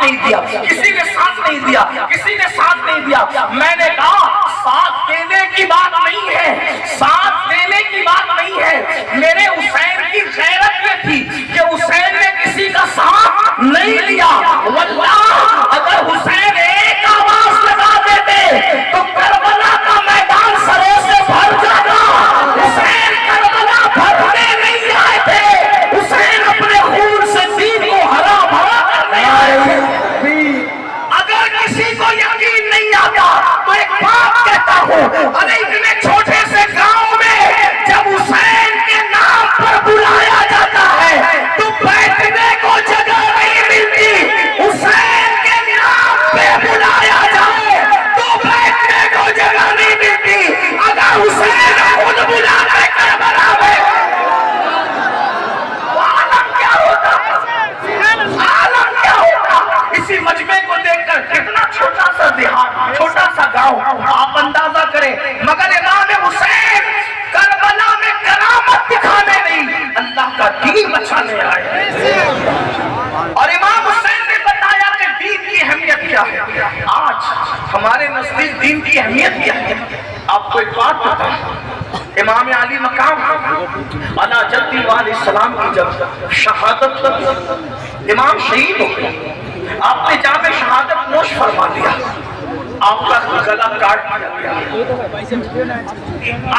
نہیں دیا, کسی نے ساتھ نہیں دیا, کسی نے ساتھ نہیں دیا. میں نے کہا ساتھ دینے کی بات نہیں ہے, ساتھ دینے کی بات نہیں ہے. میرے حسین کی غیرت یہ تھی کہ حسین نے کسی کا ساتھ نہیں لیا. واللہ اگر حسین ایک آواز لگا دیتے تو کربلا کا میدان سروں سے بھر جاتا. حسین کربلا بھرنے نہیں آئے تھے, حسین اپنے خون سے دین کو ہرا بھرا کرنے آئے تھے. اگر کسی کو یقین نہیں آتا تو ایک بات کہتا ہوں, ارے اتنے چھوٹے سے گاؤں میں جب حسین کے نام پر بلایا جاتا ہے تو بیٹھنے کو جگہ نہیں ملتی. حسین کے نام پہ بلایا جائے تو بیٹھنے کو جگہ نہیں ملتی. اگر حسین خود بلاتے کربلا میں عالم کیا ہوتا, عالم کیا ہوتا. اسی مجمع کو دیکھ کر کتنا چھوٹا سا دیہات, چھوٹا سا گاؤں, آپ اندازہ کریں, مگر امام حسین کربلا میں کرامت دکھانے نہیں, اللہ کا دین بچانے آئے. اور امام حسین نے بتایا کہ دین کی اہمیت کیا ہے. آج ہمارے نزدیک دین کی اہمیت کیا ہے. آپ کو ایک بات بتاؤں, امام علی مقام علی جدی علیہ السلام کی جب شہادت امام شہید ہو گئے, آپ نے جام شہادت نوش فرما دیا, آپ کا گلا کاٹ دیا گیا.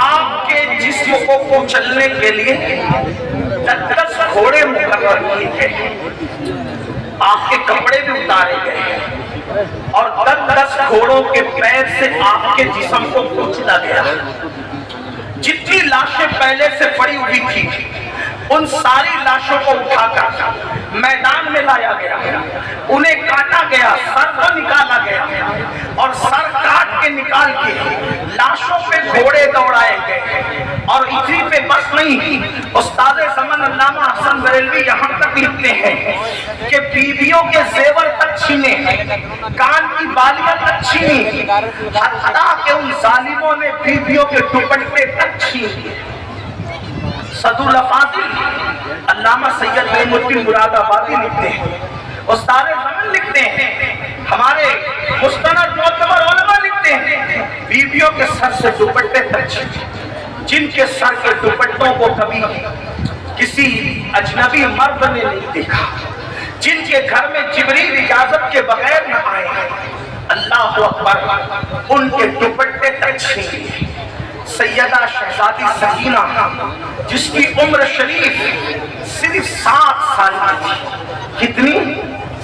آپ کے جسم کو کچلنے کے لیے 10 گھوڑے مقرر کیے گئے, آپ کے کپڑے بھی اتارے گئے اور 10 گھوڑوں کے پیر سے آپ کے جسم کو کچلا گیا. جتنی لاشیں پہلے سے پڑی ہوئی تھی ان ساری لاشوں کو اٹھا کر میدان میں لایا گیا, انہیں کاٹا گیا, سر کو نکالا گیا اور سر کاٹ کے نکال کے لاشوں پہ گھوڑے دوڑائے گئے. اور اسی پہ بس نہیں, استاد زمن علامہ حسن بریلوی یہاں تک لکھتے ہیں کہ بیویوں کے زیور تک چھینے, کان کی بالیاں تک چھینی, حتیٰ کہ ان ظالموں نے بیویوں کے دوپٹے تک چھین. صدر الفاضل علامہ سید نعیم الدین مراد آبادی لکھتے ہیں, استاد زمن لکھتے ہیں, ہمارے مستند معتبر علماء لکھتے ہیں, بیویوں کے سر سے دوپٹے تک چھینے, جن کے سر کے دوپٹوں کو کبھی کسی اجنبی مرد نے نہیں دیکھا, جن کے گھر میں جبریل اجازت کے بغیر نہ آئے, اللہ اکبر, ان کے دوپٹے تک چھینے. سیدہ شہزادی سکینہ جس کی عمر شریف صرف 7 سال کی تھی, کتنی,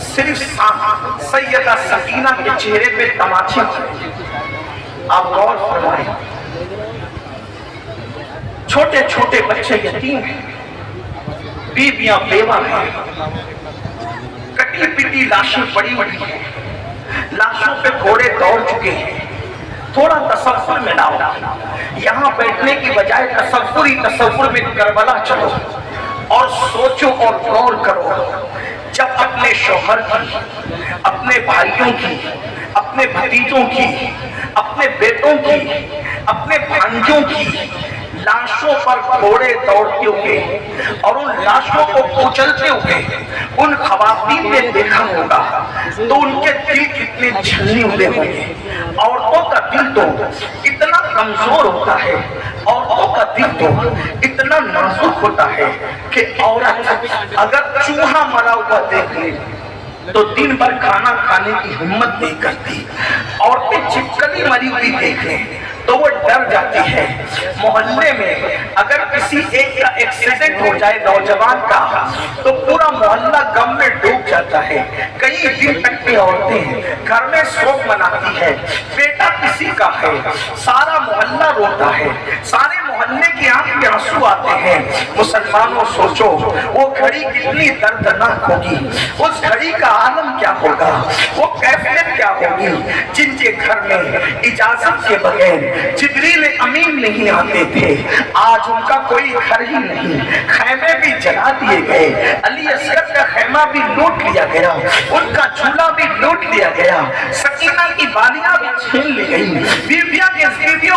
صرف 7. سیدہ سکینہ کے چہرے پہ تماچے تھے. آپ غور فرمائیں, چھوٹے چھوٹے بچے یتیم ہیں, بیویاں بیوہ ہیں, کٹی پٹی لاشیں پڑی ہوئی ہیں, لاشوں پہ گھوڑے دوڑ چکے ہیں. تھوڑا تصور میں لاؤ, یہاں بیٹھنے کی بجائے تصور میں کربلا چلو اور سوچو اور غور کرو. جب اپنے شوہر کی, اپنے بھائیوں کی, اپنے بھتیجوں کی, اپنے بیٹوں کی, اپنے بھانجوں کی لاشوں پر گھوڑے دوڑتے ہوئے اور ان لاشوں کو کچلتے ہوئے ان خواتین نے دیکھا ہوگا تو ان کے دل کتنے چھلنے ہوئے ہوں گے. عورتوں کا دل تو اتنا کمزور ہوتا ہے, عورتوں کا دل تو اتنا نازک ہوتا ہے کہ عورت اگر چوہا مرا ہوا دیکھ لے تو دن بھر کھانا کھانے کی ہمت نہیں کرتی. عورتیں چھپکلی مری ہوئی دیکھ لیں تو وہ ڈر جاتی ہے. محلے میں اگر کسی ایک کا ایکسیڈنٹ ہو جائے نوجوان کا تو پورا محلہ غم میں ڈوب جاتا ہے. کئی دن تک کی عورتیں گھر میں شوق مناتی ہے, بیٹا کسی کا ہے, سارا محلہ روتا ہے, سارے محلے کی آنکھ میں آنسو آتے ہیں. مسلمانوں سوچو وہ گھڑی کتنی دردناک ہوگی, اس گھڑی کا عالم کیا ہوگا, وہ کیفیت کیا ہوگی جن کے گھر میں اجازت کے بغیر جبریل امین نہیں آتے تھے. آج ان کا کوئی گھر ہی نہیں, خیمے بھی جلا دیے گئے, علی اصغر کا خیمہ بھی لوٹ لیا گیا, ان کا جھولا بھی لوٹ لیا گیا, سکینہ کی بالیاں بھی چھین لی گئی, بیویوں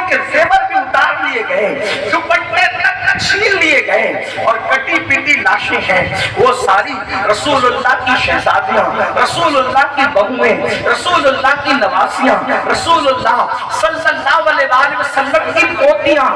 کے زیور بھی اتار لیے گئے, دوپٹے تک چھین لیے گئے اور کٹی پٹی لاشیں ہیں وہ सारी रसूलुल्लाह की शहजादियां, रसूलुल्लाह की बहुएं, रसूलुल्लाह की नवासियां, रसूलुल्लाह सल्लल्लाहु अलैहि वसल्लम की पोतियां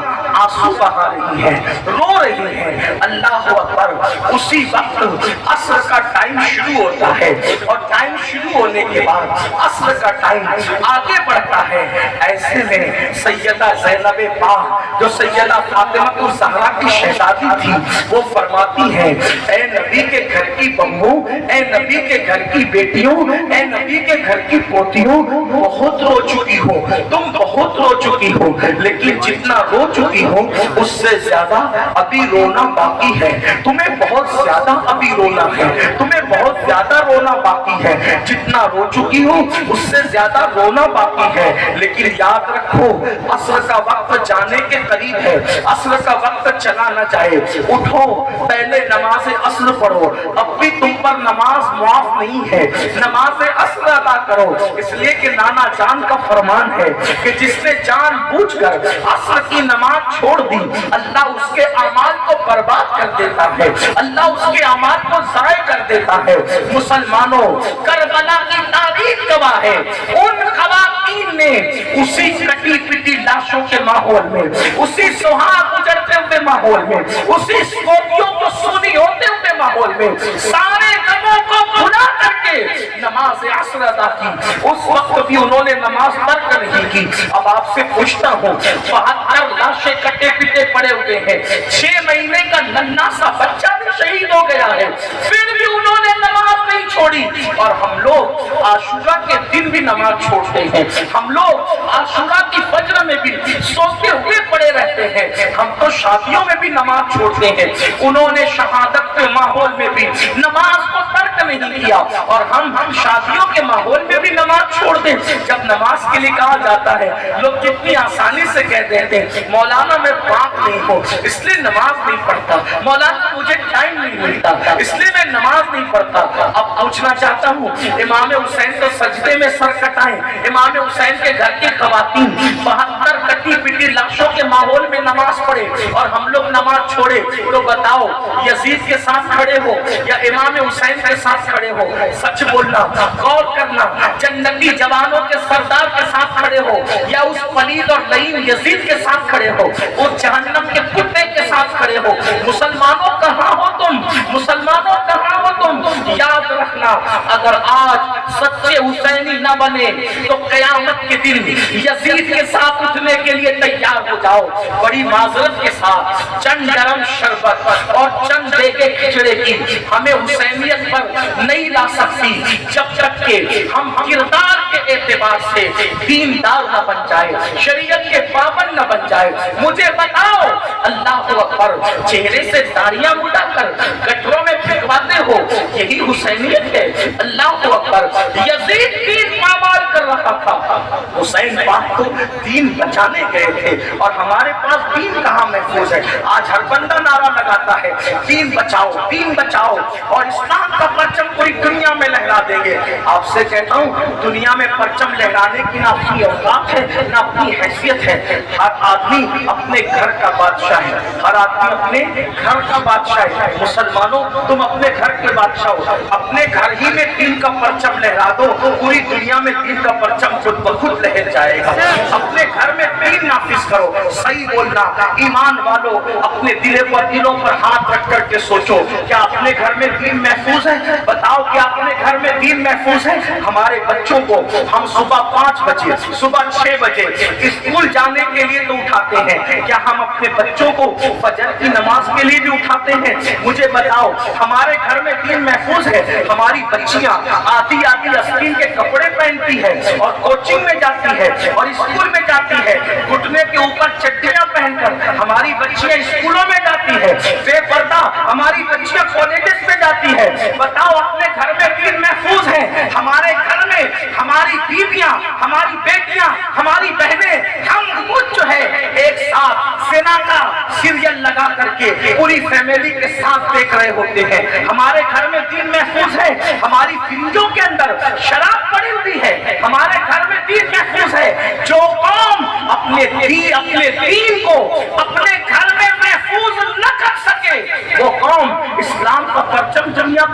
आंसू बहा रही हैं, रो रही हैं। अल्लाह अकबर। उसी वक्त असर का टाइम शुरू होता है और टाइम शुरू होने के बाद असर का टाइम आगे बढ़ता है। ऐसे में सैयदा ज़ैनब पाक जो सैयदा फातिमा ज़हरा की शहजादी थी, वो फरमाती है, ऐ नबी के घर की बहू, ऐ नबी के घर की बेटियों, ऐ नबी के घर की पोतियों, बहुत रो चुकी हो, तुम बहुत रो चुकी हो, लेकिन जितना रो चुकी हो उससे ज्यादा अभी रोना बाकी है। तुम्हें बहुत ज्यादा अभी रोना है, तुम्हें बहुत ज्यादा रोना बाकी है। जितना रो चुकी हो उससे ज्यादा रोना बाकी है। लेकिन याद रखो, असर का वक्त जाने के करीब है, असर का वक्त चला न जाए। उठो, पहले नमाज असर पढ़ो। अब भी तुम पर नमाज मुआफ नहीं है, नमाज असर अदा करो। इसलिए कि नाना जान का फरमान है कि जिसने जानबूझकर असर की नमाज छोड़ दी, अल्लाह उसके अमाल को बर्बाद कर देता है, अल्लाह उसके अमाल को ज़ाय कर देता है। मुसलमानों, करबला की तारीख गवाह है। उन खवातीन ने उसी कटी पिटी लाशों के माहौल में, उसी सुहाग गुजरते हुए माहौल में, उसी स्कॉर्पियो को सोनी होते हुए माहौल में सारे गमों को भुला करके नमाज असर अदा की। उस वक्त भी उन्होंने नमाज तर्क नहीं की। अब आपसे पूछता हूँ, 72 लाशें कटे पिटे पड़े हुए हैं, 6 महीने का नन्हा सा बच्चा भी शहीद हो गया है, फिर भी उन्होंने नमाज नहीं छोड़ी। और हम लोग आशूरा के दिन भी नमाज छोड़ते हैं, हम लोग आशूरा की फज्र में भी सोते हुए पड़े रहते हैं, हम तो शादियों में भी नमाज छोड़ते हैं। उन्होंने शहादत के माहौल में भी नमाज को तर्क नहीं किया और हम शादियों के माहौल में भी नमाज छोड़ दें। जब नमाज के लिए कहा जाता है, लोग कितनी आसानी से कह देते हैं, मौलाना मैं पाक नहीं हूँ इसलिए नमाज नहीं पढ़ता, मौलाना मुझे टाइम नहीं मिलता इसलिए मैं नमाज नहीं पढ़ता। अब पूछना चाहता हूँ, इमाम हुसैन तो सजदे में सर कटाए, इमाम हुसैन के घर की खवातीन 72 कटी पिटी लाशों के माहौल में नमाज पढ़े और हम लोग नमाज छोड़े। तो बताओ, यजीद के साथ खड़े हो या इमाम हुसैन के साथ खड़े हो? सच बोलना, गौर करना, जन्नती जवानों के सरदार के साथ खड़े हो या उस पलीद और लईन यजीद के साथ खड़े हो, उस जहन्नम के कुत्ते के साथ खड़े हो? मुसलमानों कहाँ हो तुम? मुसलमानों कहाँ हो तुम? याद रखना, अगर आज सच्चे हुसैनी न बने तो कयामत के दिन यजीद के साथ उठने के लिए तैयार हो जाओ। बड़ी माजरत के साथ चंद गरम शरबत और चंद देगे खिचड़े की हमें हुसैनियत पर नहीं ला सकती जब तक के हम किरदार के एतबार से दीनदार न बन जाए, शरीयत के पाबंद न बन जाए। मुझे बताओ, अल्लाह अकबर, चेहरे से दाढ़ियां उड़ाकर गटरों में फेंकवाते हो, यही हुसैनियत है? अल्लाह अकबर। यजीद दीन पामाल कर रहा था, हुसैन पाक को दीन बचाने गए थे और हमारे पास दीन कहाँ महफूज है? आज हर बंदा नारा लगाता है, दीन बचाओ, दीन बचाओ, और इस्लाम का परचम पूरी दुनिया में लहरा देंगे। आपसे कहता हूँ, दुनिया में परचम लहराने की ना अपनी औकात है ना अपनी हैसियत है। हर आदमी अपने घर का बादशाह है, हर आदमी अपने घर का बादशाह है। मुसलमानों, तुम अपने घर के बादशाह हो, अपने घर ही में दीन का परचम लहरा दो, पूरी दुनिया में दीन का परचम खुद ब खुद लहर जाएगा। अपने घर में दीन नाफिज करो। सही बोलना, ईमान वालों, अपने दिलों पर हाथ रख करके सोचो, क्या अपने घर में दीन महफूज है? बताओ, क्या अपने घर में दीन महफूज है? हमारे बच्चों को हम सुबह 5 बजे, सुबह 6 बजे स्कूल जाने के लिए तो उठाते हैं, क्या हम अपने बच्चों को फजर की नमाज के लिए भी उठाते हैं? मुझे बताओ, हमारे घर में दीन महफूज है? हमारी बच्चियां आधी आधी अस्तीन के कपड़े पहनती है और कोचिंग में जाती है और स्कूल में जाती है, घुटने के ऊपर चड्डियां पहनकर हमारी बच्चियां स्कूलों में जाती है, बेपर्दा हमारी बच्चियां कॉलेजेस में जाती है। बताओ, अपने घर में दीन महफूज है? हमारे घर में हमारी बीवियां, हमारी बेटियां, हमारी बहनें, हम खुद जो है एक साथ सेना का सीरियल लगा करके पूरी फैमिली के साथ देख रहे होते हैं। हमारे घर में दीन महफूज है? हमारी फ्रिजों के अंदर शराब पड़ी हुई है, हमारे घर में दीन महफूज है? जो कौम अपने दीन को अपने घर में महफूज न कर सके, वो कौम इस्लाम का परचम दुनिया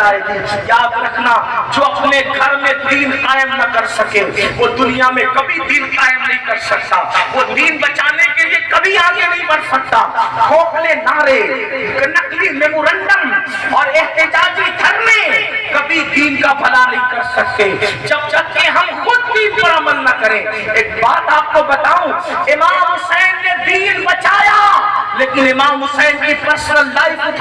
جائے گی. یاد رکھنا جو اپنے گھر میں دین قائم نہ کر سکے وہ دنیا میں کبھی دین قائم نہیں کر سکتا. وہ دین بچانے کے لیے کبھی آگے نہیں بڑھ سکتا. کھوکھلے نعرے، نقلی میمورنڈم اور احتجاجی دھرنے کبھی دین کا بھلا نہیں کر سکتے جب تک کہ ہم خود دین پر عمل نہ کریں. ایک بات آپ کو بتاؤں، امام حسین نے دین بچایا لیکن امام حسین کی پرسنل لائف